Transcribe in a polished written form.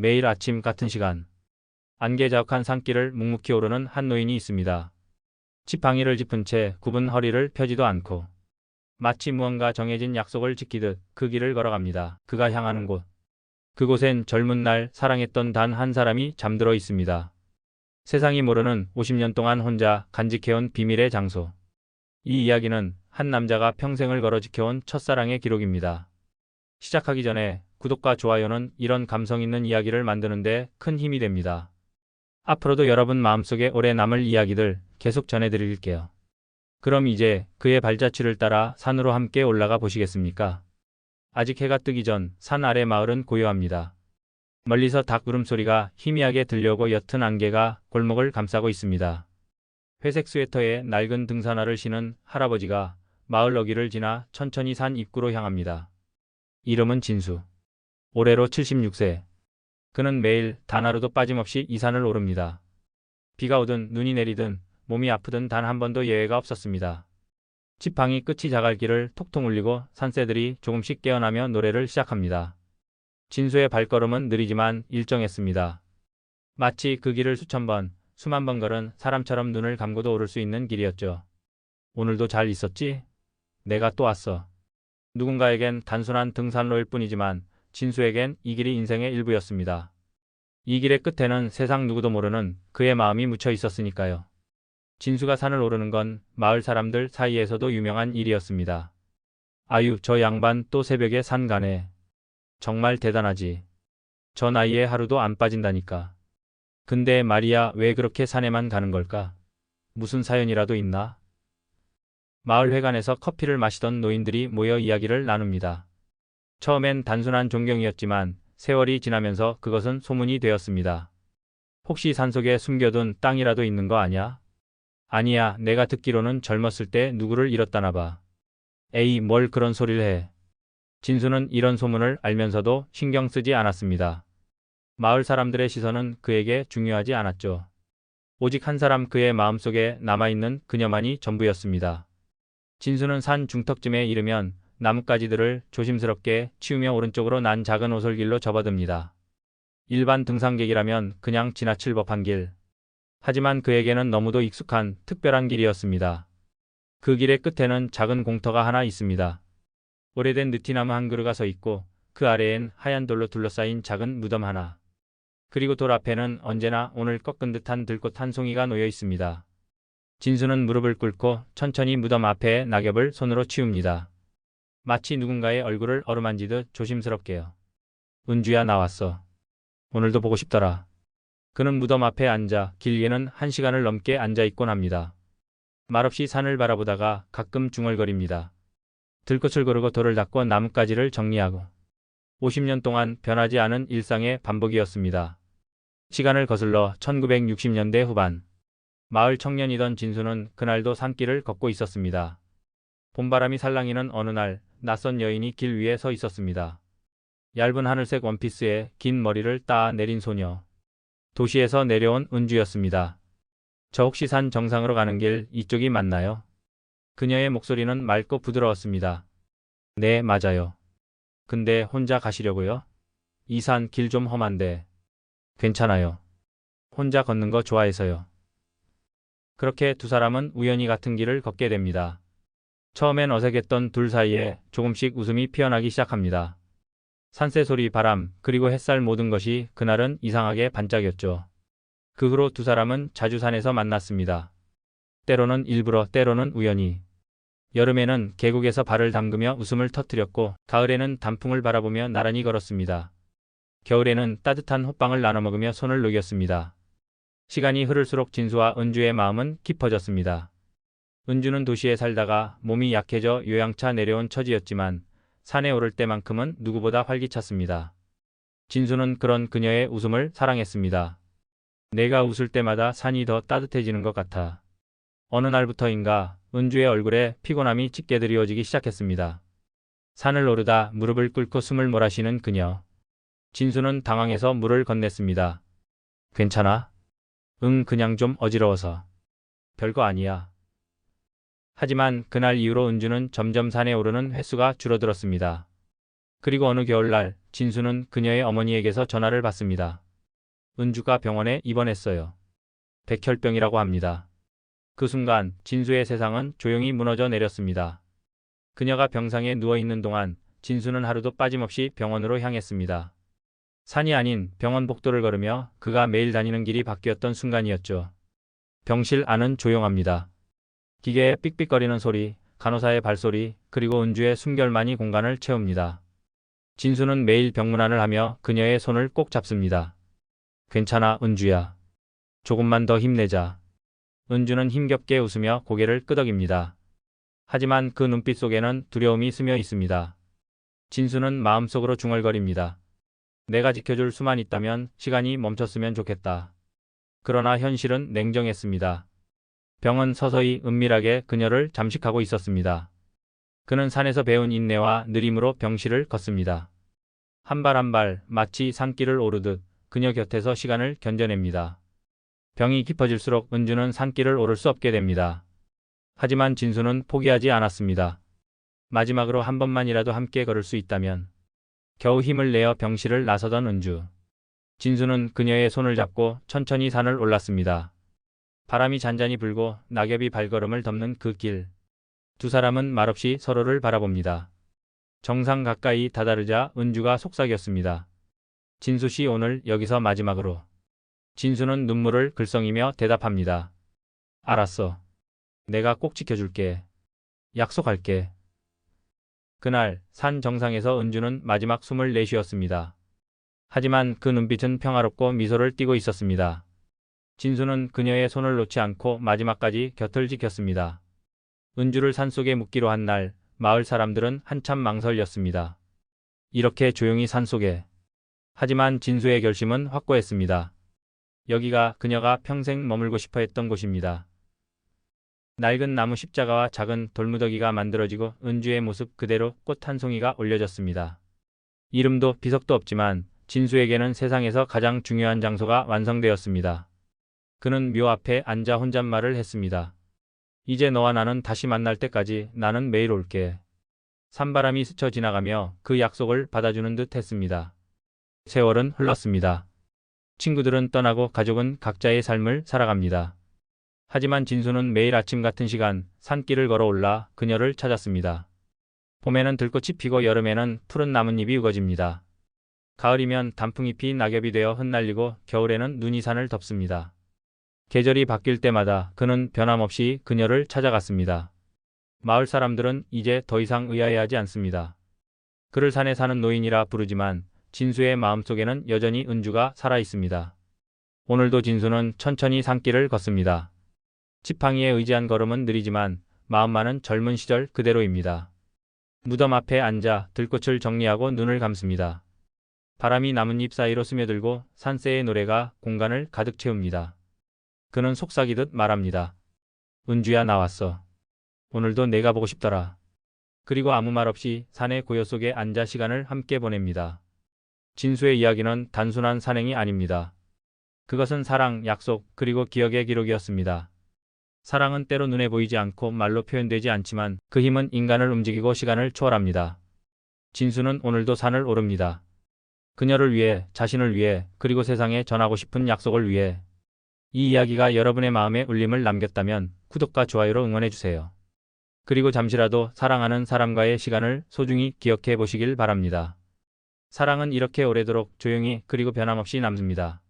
매일 아침 같은 시간, 안개자욱한 산길을 묵묵히 오르는 한 노인이 있습니다. 지팡이를 짚은 채 굽은 허리를 펴지도 않고 마치 무언가 정해진 약속을 지키듯 그 길을 걸어갑니다. 그가 향하는 곳. 그곳엔 젊은 날 사랑했던 단 한 사람이 잠들어 있습니다. 세상이 모르는 50년 동안 혼자 간직해온 비밀의 장소. 이 이야기는 한 남자가 평생을 걸어 지켜온 첫사랑의 기록입니다. 시작하기 전에 구독과 좋아요는 이런 감성 있는 이야기를 만드는데 큰 힘이 됩니다. 앞으로도 여러분 마음속에 오래 남을 이야기들 계속 전해드릴게요. 그럼 이제 그의 발자취를 따라 산으로 함께 올라가 보시겠습니까? 아직 해가 뜨기 전 산 아래 마을은 고요합니다. 멀리서 닭 울음소리가 희미하게 들려오고 옅은 안개가 골목을 감싸고 있습니다. 회색 스웨터에 낡은 등산화를 신은 할아버지가 마을 어귀를 지나 천천히 산 입구로 향합니다. 이름은 진수. 올해로 76세. 그는 매일 단 하루도 빠짐없이 이 산을 오릅니다. 비가 오든 눈이 내리든 몸이 아프든 단 한 번도 예외가 없었습니다. 지팡이 끝이 자갈길을 톡톡 울리고 산새들이 조금씩 깨어나며 노래를 시작합니다. 진수의 발걸음은 느리지만 일정했습니다. 마치 그 길을 수천 번, 수만 번 걸은 사람처럼 눈을 감고도 오를 수 있는 길이었죠. 오늘도 잘 있었지? 내가 또 왔어. 누군가에겐 단순한 등산로일 뿐이지만 진수에겐 이 길이 인생의 일부였습니다. 이 길의 끝에는 세상 누구도 모르는 그의 마음이 묻혀 있었으니까요. 진수가 산을 오르는 건 마을 사람들 사이에서도 유명한 일이었습니다. 아유, 저 양반 또 새벽에 산 가네. 정말 대단하지. 저 나이에 하루도 안 빠진다니까. 근데 말이야, 왜 그렇게 산에만 가는 걸까? 무슨 사연이라도 있나? 마을 회관에서 커피를 마시던 노인들이 모여 이야기를 나눕니다. 처음엔 단순한 존경이었지만 세월이 지나면서 그것은 소문이 되었습니다. 혹시 산속에 숨겨둔 땅이라도 있는 거 아냐? 아니야, 내가 듣기로는 젊었을 때 누구를 잃었다나 봐. 에이, 뭘 그런 소리를 해. 진수는 이런 소문을 알면서도 신경 쓰지 않았습니다. 마을 사람들의 시선은 그에게 중요하지 않았죠. 오직 한 사람, 그의 마음속에 남아있는 그녀만이 전부였습니다. 진수는 산 중턱쯤에 이르면 나뭇가지들을 조심스럽게 치우며 오른쪽으로 난 작은 오솔길로 접어듭니다. 일반 등산객이라면 그냥 지나칠 법한 길. 하지만 그에게는 너무도 익숙한 특별한 길이었습니다. 그 길의 끝에는 작은 공터가 하나 있습니다. 오래된 느티나무 한 그루가 서 있고 그 아래엔 하얀 돌로 둘러싸인 작은 무덤 하나. 그리고 돌 앞에는 언제나 오늘 꺾은 듯한 들꽃 한 송이가 놓여 있습니다. 진수는 무릎을 꿇고 천천히 무덤 앞에 낙엽을 손으로 치웁니다. 마치 누군가의 얼굴을 어루만지듯 조심스럽게요. 은주야, 나왔어. 오늘도 보고 싶더라. 그는 무덤 앞에 앉아 길게는 1시간을 넘게 앉아있곤 합니다. 말없이 산을 바라보다가 가끔 중얼거립니다. 들꽃을 고르고 돌을 닦고 나뭇가지를 정리하고 50년 동안 변하지 않은 일상의 반복이었습니다. 시간을 거슬러 1960년대 후반. 마을 청년이던 진수는 그날도 산길을 걷고 있었습니다. 봄바람이 살랑이는 어느 날 낯선 여인이 길 위에 서 있었습니다. 얇은 하늘색 원피스에 긴 머리를 따 내린 소녀. 도시에서 내려온 은주였습니다. 저 혹시 산 정상으로 가는 길 이쪽이 맞나요? 그녀의 목소리는 맑고 부드러웠습니다. 네, 맞아요. 근데 혼자 가시려고요? 이 산 길 좀 험한데. 괜찮아요. 혼자 걷는 거 좋아해서요. 그렇게 두 사람은 우연히 같은 길을 걷게 됩니다. 처음엔 어색했던 둘 사이에 조금씩 웃음이 피어나기 시작합니다. 산새 소리, 바람, 그리고 햇살, 모든 것이 그날은 이상하게 반짝였죠. 그 후로 두 사람은 자주 산에서 만났습니다. 때로는 일부러, 때로는 우연히. 여름에는 계곡에서 발을 담그며 웃음을 터뜨렸고, 가을에는 단풍을 바라보며 나란히 걸었습니다. 겨울에는 따뜻한 호빵을 나눠 먹으며 손을 녹였습니다. 시간이 흐를수록 진수와 은주의 마음은 깊어졌습니다. 은주는 도시에 살다가 몸이 약해져 요양차 내려온 처지였지만 산에 오를 때만큼은 누구보다 활기찼습니다. 진수는 그런 그녀의 웃음을 사랑했습니다. 내가 웃을 때마다 산이 더 따뜻해지는 것 같아. 어느 날부터인가 은주의 얼굴에 피곤함이 짙게 드리워지기 시작했습니다. 산을 오르다 무릎을 꿇고 숨을 몰아쉬는 그녀. 진수는 당황해서 물을 건넸습니다. 괜찮아? 응, 그냥 좀 어지러워서. 별거 아니야. 하지만 그날 이후로 은주는 점점 산에 오르는 횟수가 줄어들었습니다. 그리고 어느 겨울날 진수는 그녀의 어머니에게서 전화를 받습니다. 은주가 병원에 입원했어요. 백혈병이라고 합니다. 그 순간 진수의 세상은 조용히 무너져 내렸습니다. 그녀가 병상에 누워있는 동안 진수는 하루도 빠짐없이 병원으로 향했습니다. 산이 아닌 병원 복도를 걸으며 그가 매일 다니는 길이 바뀌었던 순간이었죠. 병실 안은 조용합니다. 기계의 삑삑거리는 소리, 간호사의 발소리, 그리고 은주의 숨결만이 공간을 채웁니다. 진수는 매일 병문안을 하며 그녀의 손을 꼭 잡습니다. 괜찮아, 은주야. 조금만 더 힘내자. 은주는 힘겹게 웃으며 고개를 끄덕입니다. 하지만 그 눈빛 속에는 두려움이 스며 있습니다. 진수는 마음속으로 중얼거립니다. 내가 지켜줄 수만 있다면 시간이 멈췄으면 좋겠다. 그러나 현실은 냉정했습니다. 병은 서서히 은밀하게 그녀를 잠식하고 있었습니다. 그는 산에서 배운 인내와 느림으로 병실을 걷습니다. 한 발 한 발 마치 산길을 오르듯 그녀 곁에서 시간을 견뎌냅니다. 병이 깊어질수록 은주는 산길을 오를 수 없게 됩니다. 하지만 진수는 포기하지 않았습니다. 마지막으로 한 번만이라도 함께 걸을 수 있다면. 겨우 힘을 내어 병실을 나서던 은주. 진수는 그녀의 손을 잡고 천천히 산을 올랐습니다. 바람이 잔잔히 불고 낙엽이 발걸음을 덮는 그 길. 두 사람은 말없이 서로를 바라봅니다. 정상 가까이 다다르자 은주가 속삭였습니다. 진수 씨, 오늘 여기서 마지막으로. 진수는 눈물을 글썽이며 대답합니다. 알았어. 내가 꼭 지켜줄게. 약속할게. 그날 산 정상에서 은주는 마지막 숨을 내쉬었습니다. 하지만 그 눈빛은 평화롭고 미소를 띠고 있었습니다. 진수는 그녀의 손을 놓지 않고 마지막까지 곁을 지켰습니다. 은주를 산속에 묻기로 한 날, 마을 사람들은 한참 망설였습니다. 이렇게 조용히 산속에. 하지만 진수의 결심은 확고했습니다. 여기가 그녀가 평생 머물고 싶어 했던 곳입니다. 낡은 나무 십자가와 작은 돌무더기가 만들어지고 은주의 모습 그대로 꽃 한 송이가 올려졌습니다. 이름도 비석도 없지만 진수에게는 세상에서 가장 중요한 장소가 완성되었습니다. 그는 묘 앞에 앉아 혼잣말을 했습니다. 이제 너와 나는 다시 만날 때까지 나는 매일 올게. 산바람이 스쳐 지나가며 그 약속을 받아주는 듯 했습니다. 세월은 흘렀습니다. 친구들은 떠나고 가족은 각자의 삶을 살아갑니다. 하지만 진수는 매일 아침 같은 시간 산길을 걸어 올라 그녀를 찾았습니다. 봄에는 들꽃이 피고 여름에는 푸른 나뭇잎이 우거집니다. 가을이면 단풍잎이 낙엽이 되어 흩날리고 겨울에는 눈이 산을 덮습니다. 계절이 바뀔 때마다 그는 변함없이 그녀를 찾아갔습니다. 마을 사람들은 이제 더 이상 의아해하지 않습니다. 그를 산에 사는 노인이라 부르지만 진수의 마음속에는 여전히 은주가 살아있습니다. 오늘도 진수는 천천히 산길을 걷습니다. 지팡이에 의지한 걸음은 느리지만 마음만은 젊은 시절 그대로입니다. 무덤 앞에 앉아 들꽃을 정리하고 눈을 감습니다. 바람이 나뭇잎 사이로 스며들고 산새의 노래가 공간을 가득 채웁니다. 그는 속삭이듯 말합니다. 은주야, 나왔어. 오늘도 내가 보고 싶더라. 그리고 아무 말 없이 산의 고요 속에 앉아 시간을 함께 보냅니다. 진수의 이야기는 단순한 산행이 아닙니다. 그것은 사랑, 약속, 그리고 기억의 기록이었습니다. 사랑은 때로 눈에 보이지 않고 말로 표현되지 않지만 그 힘은 인간을 움직이고 시간을 초월합니다. 진수는 오늘도 산을 오릅니다. 그녀를 위해, 자신을 위해, 그리고 세상에 전하고 싶은 약속을 위해. 이 이야기가 여러분의 마음에 울림을 남겼다면 구독과 좋아요로 응원해주세요. 그리고 잠시라도 사랑하는 사람과의 시간을 소중히 기억해 보시길 바랍니다. 사랑은 이렇게 오래도록 조용히 그리고 변함없이 남습니다.